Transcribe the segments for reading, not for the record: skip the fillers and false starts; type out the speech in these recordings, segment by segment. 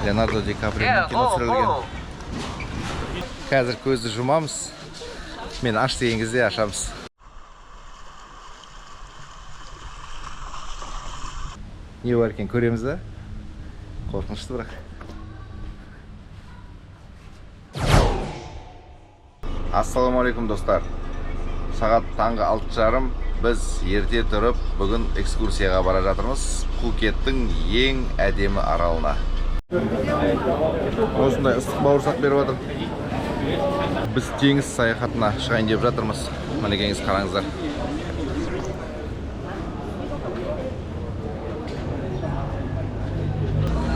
Leonardo DiCaprio'nun kino түсірілген. Қазір көзді жұмамыз. Мен аш деген кезде ашамыз. Не бар екен көреміз ба? Қорқынышты бірақ. Ассалаумағалейкум достар. Сағат таңғы 6:30. Біз ерте тұрып, бүгін экскурсияға бара жатырмыз. Пхукеттің ең әдемі аралына. Осындай ыстық бауырсақ беріп отыр. Біз теңіз саяхатына шығайын деп жатырмыз. Мінекеңіз қараңыздар.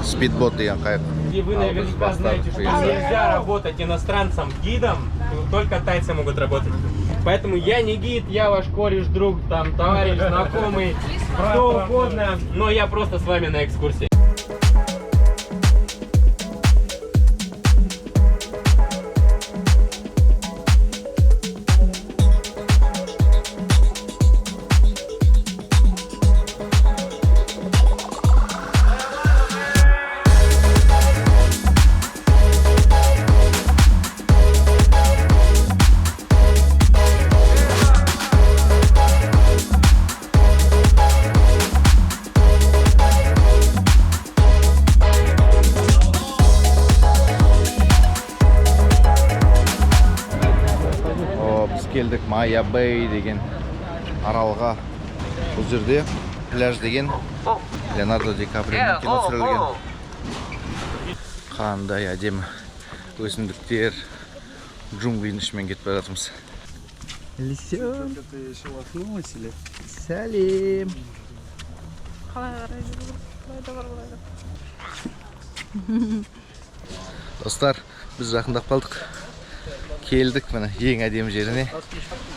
Спидбот деген қайық. И вы наверняка знаете, что нельзя работать иностранцам гидом, только тайцы могут работать. Поэтому я не гид, я ваш кореш, друг, там, товарищ, знакомый, кто угодно, но я просто с вами на экскурсии. Келдік Майя Бэй деген аралға. Бұл жерде пляж деген Leonardo DiCaprio'нun кино түсірілген. Қандай әдемі өсімдіктер, джунглидің ішімен кетіп бара жатырмыз. Лисен. Сәлем. Достар, біз жақындап қалдық. Келдік міне ең әдемі жеріне.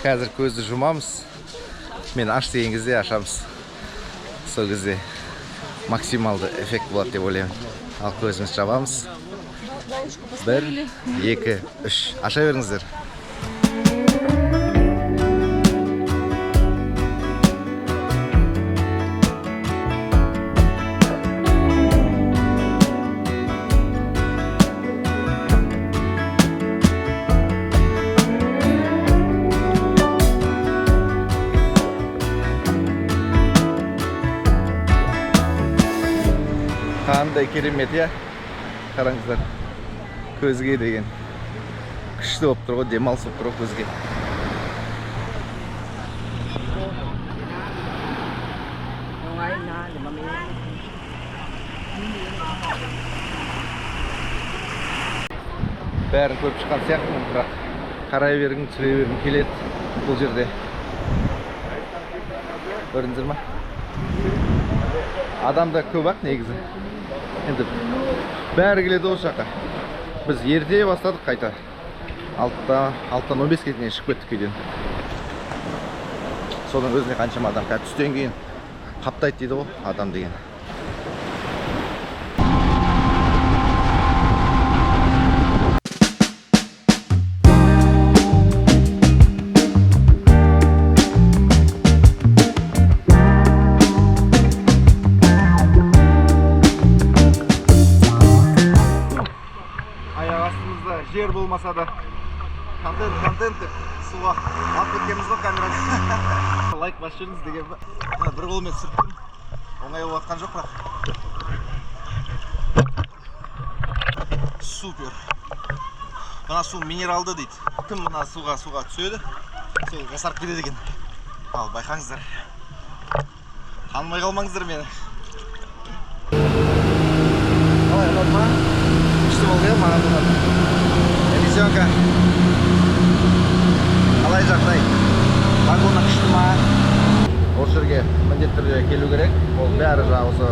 Қазір көзді жұмамыз. Мен аш деген кезде ашамыз. Сол кезде максималды эффект болады деп ойлаймын. Ал көзіміз жабамыз. 1, 2, 3. Аша беріңіздер. Қандай керемет, я? Қараңыздар. Көзге деген. Күшті болып тұр ғой, демалыс болып тұр ғой көзге. Бәрін көріп шыққан сияқтымын, бірақ қарай бергім, түсіре бергім келеді бұл жерде. Көрдіңіздер ма? Адамда көп ақ негізі. Енді бәрі келеді осы жаққа. Біз ерте бастадық қайта. 6-тан 15-ке дейін шығып кеттік үйден. Соның өзіне қаншама адам түстен кейін қаптайды дейді ғой адам деген. Жер болмаса да контент деп суға алып кеткеніміз ғой камераны. Лайк басып жүріңіз деген ба? Бір қолмен түсірттім. Оңай болып жатқан жоқ бірақ. Супер. Мына су минералды дейді. Кім мына суға түседі, сол жасарып кетеді екен. Ал байқаңыздар. Танымай қалмаңыздар мені. Қалай ұнады ма? Күшті болды иә маған ұнады. Элизионка. Қалай жағдай? Вагоны күшті ма? Осы жерге міндетті түрде келу керек. Ол бәрі жаңағы осы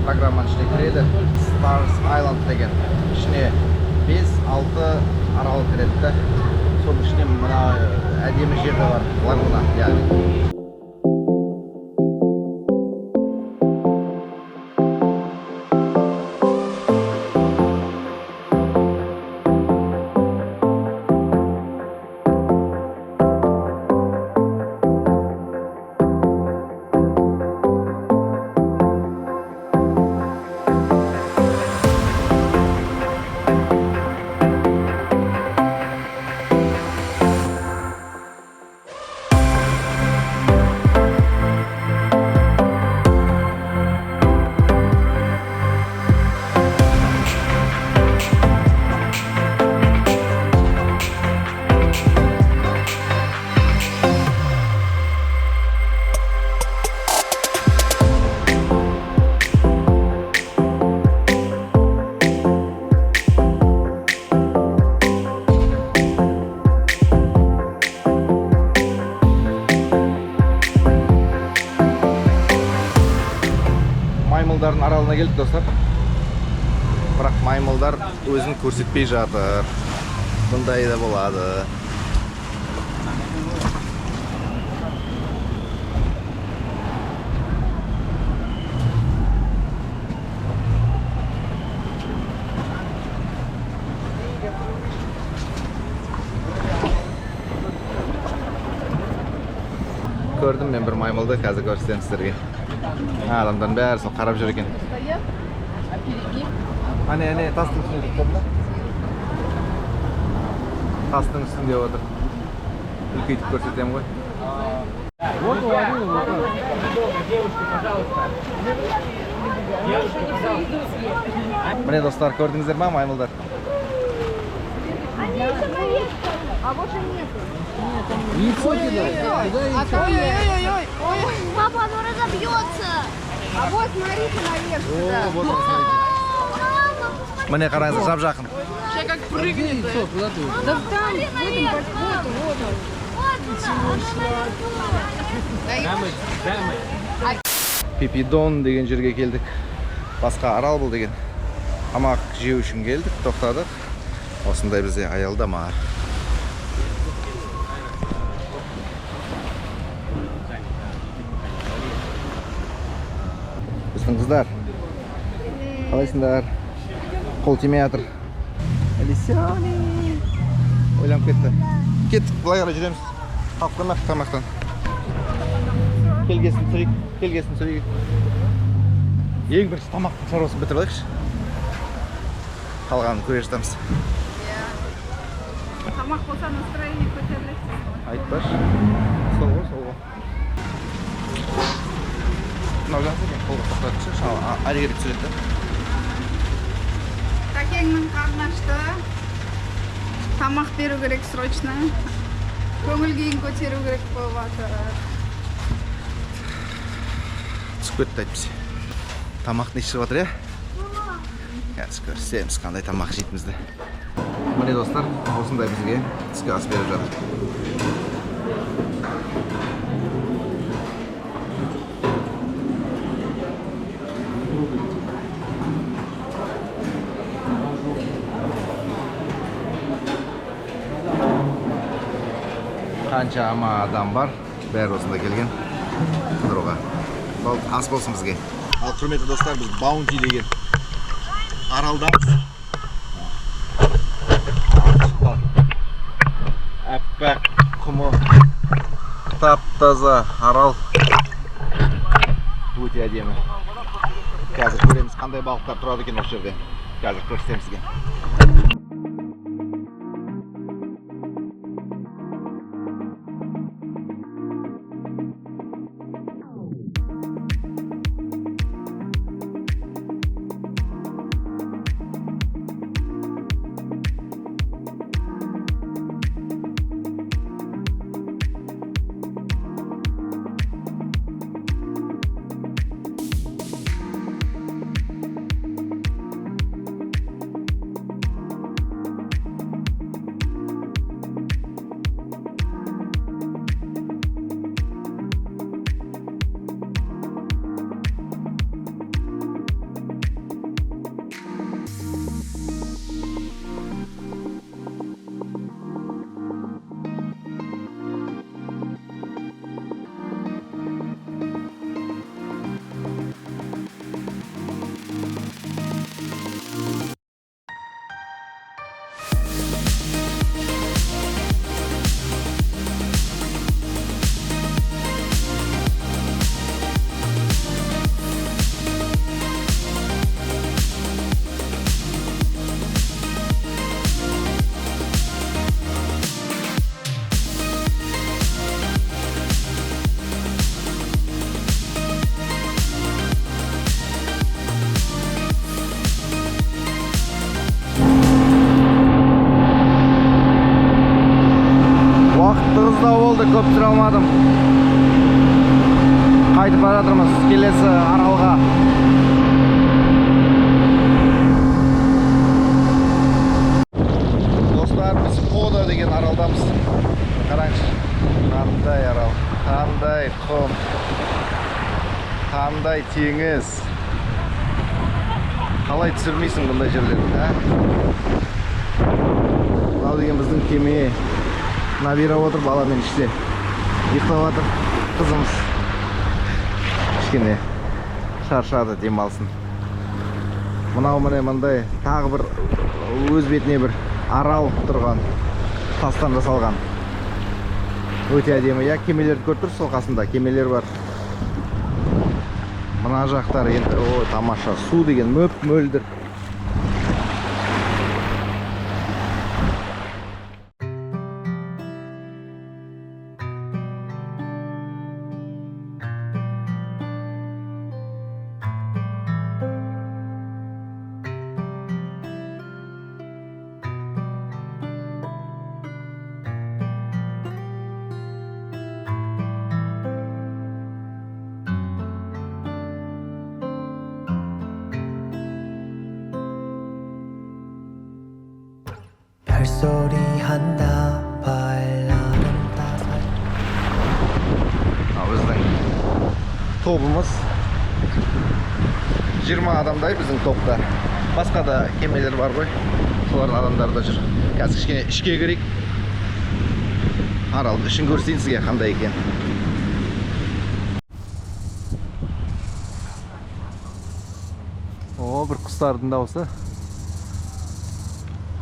программаның ішіне кіреді. Stars Island деген. Ішіне 5-6 арал кіреді. Соның ішіне мына әдемі жер де бар. Лагуна, яғни. келдік достар. Бірақ маймылдар өзін көрсетпей жатыр. Бұндай да болады. Gördüm ben bir maymıldı, қазір көрсетемін сіздерге. Адамдардың бәрі сол қарап жүр екен. Әне, тастың үстінде тұрды. Тастың үстінде отыр. Үлкейтіп көрсетемін ғой. Вот девушка, пожалуйста. Девушка, пожалуйста. Міне достар, көрдіңіздер ма маймылдар? А больше нету. Яйцо кидай. Ой-ой-ой. Папа, оно разобьется. А вот смотрите наверх сюда. Вот он, смотрите. Міне қараңыздар, жап-жақын. Сейчас как прыгнет. Яйцо, куда ты? Да там, в этом подходу, вот он. Вот она. Пипидон деген жерге келдік. Басқа арал бұл деген. Тамақ жеу үшін келдік, тоқтадық. Осындай бізде аялдама. Біздің қыздар. Қалайсыңдар? Қол тимей жатыр. Алисяни. Ойланып кетті. Кеттік, былай қарай жүреміз. Қалып қоймақ тамақтан. Келгесін сүрейік. Ең бірінші тамақтың шаруасын бітіріп алайықшы. Қалғанын көре жатамыз. Тамақ болса настроение көтеріледі. Айтпашы. Сол ғой. Мынау жақсы екен, қолға тоқтатшы. Әрі керек түсіреді. Тәкеңнің қарны ашты. Тамақ беру керек срочно. Көңіл күйін көтеру керек болып жатыр. Түсіп кетті айтпесе. Тамақ не шығып жатыр, қазір көрсетеміз қандай тамақ жейтінімізді. Міне достар, осындай бізге түскі ас беріп жатыр. Қаншама адам бар, бәрі осында келген қыдыруға. Ас болсын бізге. Ал құрметті достар, біз Баунти деген аралдамыз. Әппәк құмы, тап-таза арал. Өте әдемі. Қазір көреміз қандай балықтар тұрады екен осы жерде. Қазір көрсетеміз сізге. Көп түсіре алмадым. Қайтып бара жатырмыз келесі аралға. Достар, біз Кода деген аралдамыз. Қараңызшы. Қандай арал, қандай құм, қандай теңіз. Қалай түсірмейсің бұндай жерлерді, ә? Ал деген біздің кеме. Набира отыр баламен іште. Ұйықтап жатыр қызымыз. Кішкене шаршады, демалсын. Мынау міне мындай тағы бір өз бетіне бір арал тұрған, тастан жасалған. Өте әдемі. Я кемелерді көріп тұрсыз, сол қасында кемелер бар. Мына жақтар енді тамаша. Су деген мөп-мөлдір. 별소리 한다 발라름 따사 Біздің тобымыз 20 адамдай біздің топта. Басқа да кемелер бар ғой. Солардың адамдары да жүр. Қазір кішкене ішке кірейік. Аралдың ішін көрсетейін сізге қандай екен. О, бір құстардың дауысы.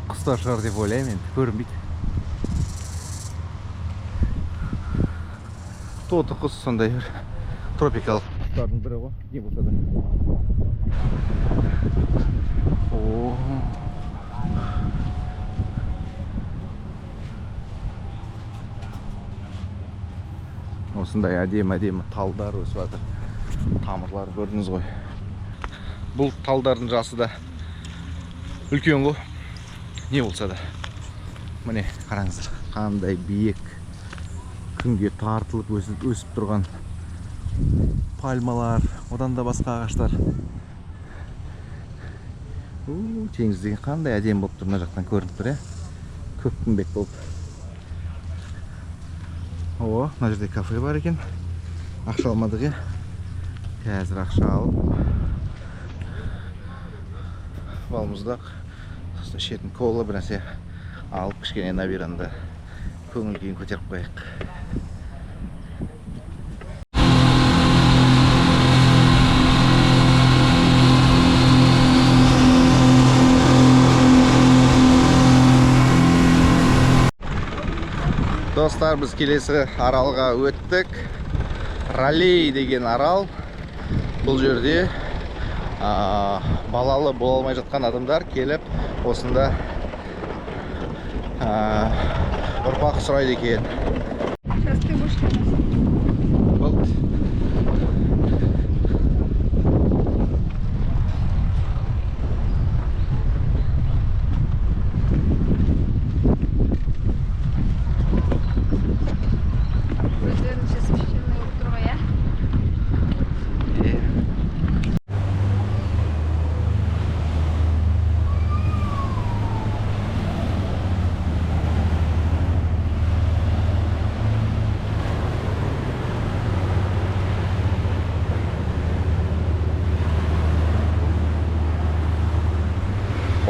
Құстар шығар деп ойлаймын енді, көрінбейді. Тоты құс сондай бір тропикалық құстардың бірі ғой, не болса да. Осындай әдемі талдар өсіп жатыр. Тамырлары көрдіңіз ғой. Бұл талдардың жасы да үлкен ғой. Не болса да. Міне қараңыздар, қандай биік, күнге тартылып өсіп тұрған пальмалар, одан да басқа ағаштар. Теңіз деген қандай әдемі болып тұр, мына жақтан көрініп тұр, ә? Көкпеңбек болып. О, мына жерде кафе бар екен. Ақша алмадық, ә? Қазір ақша алып балмұздақ, шетін кола бір нәрсе алып кішкене Набиранды көңіл күйін көтеріп қояйық. Достар, біз келесі аралға өттік. Ралей деген арал. Бұл жерде балалы бола алмай жатқан адамдар келіп, осында ұрпақ сұрайды екен.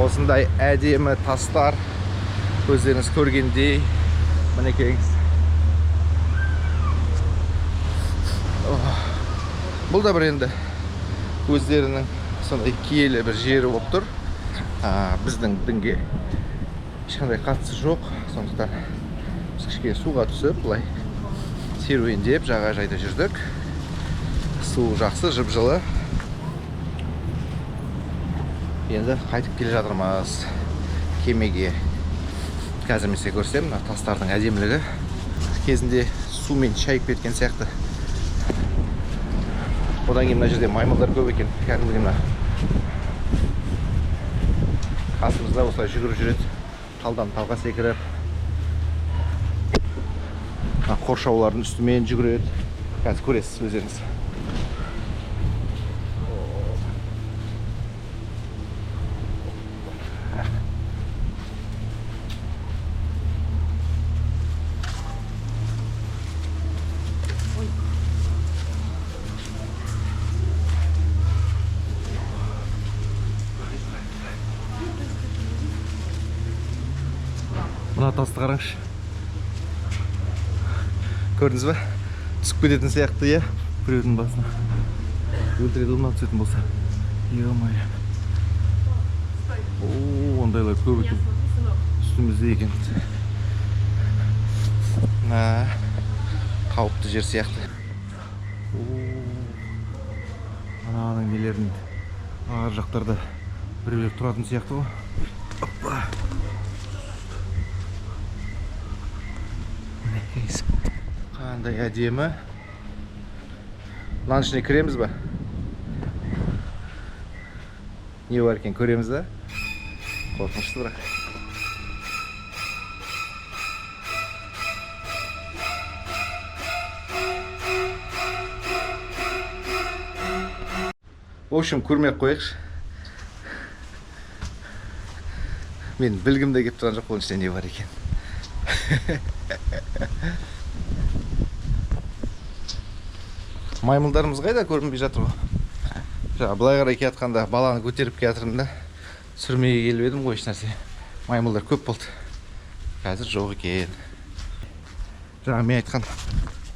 Осындай әдемі тастар өздеріңіз көргендей, мінекейіңіз. Бұл да бір енді өздерінің сондай киелі бір жері болып тұр. Біздің дінге ешқандай қатысы жоқ. Сондықтан біз кішкене суға түсіп, бұлай серуендеп, жағажайда жүрдік. Су жақсы, жып-жылы. Енді қайтып келе жатырмыз кемеге. Қазір мен сізге көрсем, тастардың әдемілігі кезінде сумен шайып кеткен сияқты. Одан кейін мына жерде маймылдар көп екен. Кәдімгі мына қасымызда осылай жүгіріп жүреді. Талдан талға секіріп, қоршаулардың үстімен жүгіреді. Қазір көресіз өздеріңіз. Мына тасты қараңызшы. Көрдіңіз ба? Түсіп кететін сияқты, иә? Біреудің басына. Өлтіреді мына түсетін болса. Е-мое. Ондайлар көп екен. Үстімізде екен. Қауіпті жер сияқты. Ананың нелердің ар жақтарда біреулер тұратын сияқты ғой. Оппа. Қандай әдемі. Мынаның ішіне кіреміз ба? Не бар екен, көреміз да? Қорқынышты бірақ. В общем, көрмек қойықшы. Мен білгімде кеп тұрған жоқ, оның ішінде не бар екен. Маймылдарымыз қайда, көрінбей жатыр ғой. Былай қарай келатқанда баланы көтеріп келатырмын да, сүрмеге келіп едім ғой, ешнәрсе. Маймылдар көп болды. Қазір жоқ екен. Жаңа мен айтқан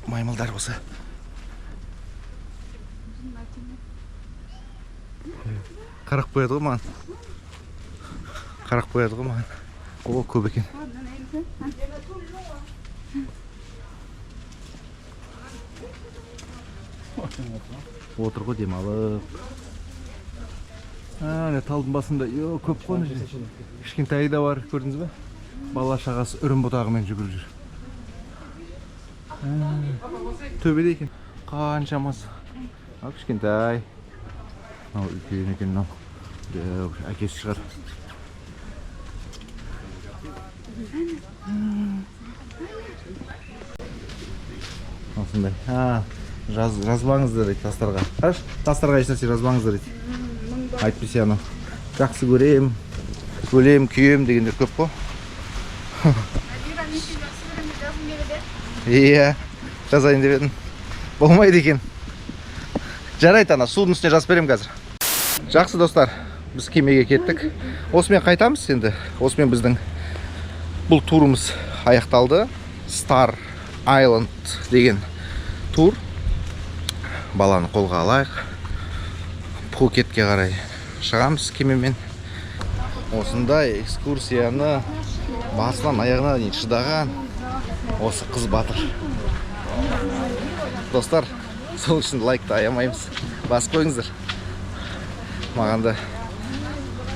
маймылдар осы. Қарақ қояды ғой маған. Қарақ қояды ғой маған. О, көп екен. Отыр ғой демалып. Талдың басында көп қой. Кішкентайы да бар, көрдіңіз бе? Бала шағасы үрім бұтағымен жүгіріп жүр. Төбеде екен. Қаншамасы. Кішкентай. Үлкен екен. Әкесі шығар. Осындай. Жазбаңыздар дейді тастарға. Қараш, тастарға ешнәрсе жазбаңыздар дейді. Айтпесе анау. Жақсы көрем, өлем, күйем дегендер көп қой. Иә, жазайын деп едім. Болмайды екен. Жарайды ана, судың үстіне жазып берем қазір. Жақсы достар, біз кемеге кеттік. Осымен қайтамыз енді. Осымен біздің бұл турымыз аяқталды. Star Island деген тур. Баланы қолға алайық. Пхукетке қарай шығамыз кемемен. Осындай экскурсияны басынан аяғына дейін шыдаған осы қыз батыр. Достар, сол үшін лайкты аямаймыз. Бас қойыңыздар. Маған да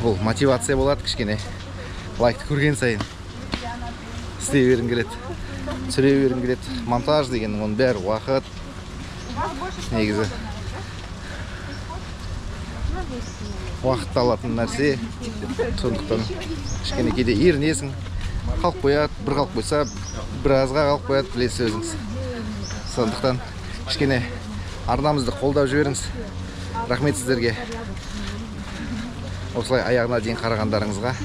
бұл мотивация болады кішкене. Лайкты көрген сайын істей бергім келеді. Түсіре бергім келеді. Монтаж деген оның бәрі уақыт. Негізі уақытты алатын нәрсе. Сондықтан кішкене кейде ерінесің. Қалып қояды, бір қалып қойса, біразға қалып қояды, білесіз өзіңіз. Сондықтан кішкене арнамызды қолдап жіберіңіз. Рахмет сіздерге. Осылай аяғына дейін қарағандарыңызға.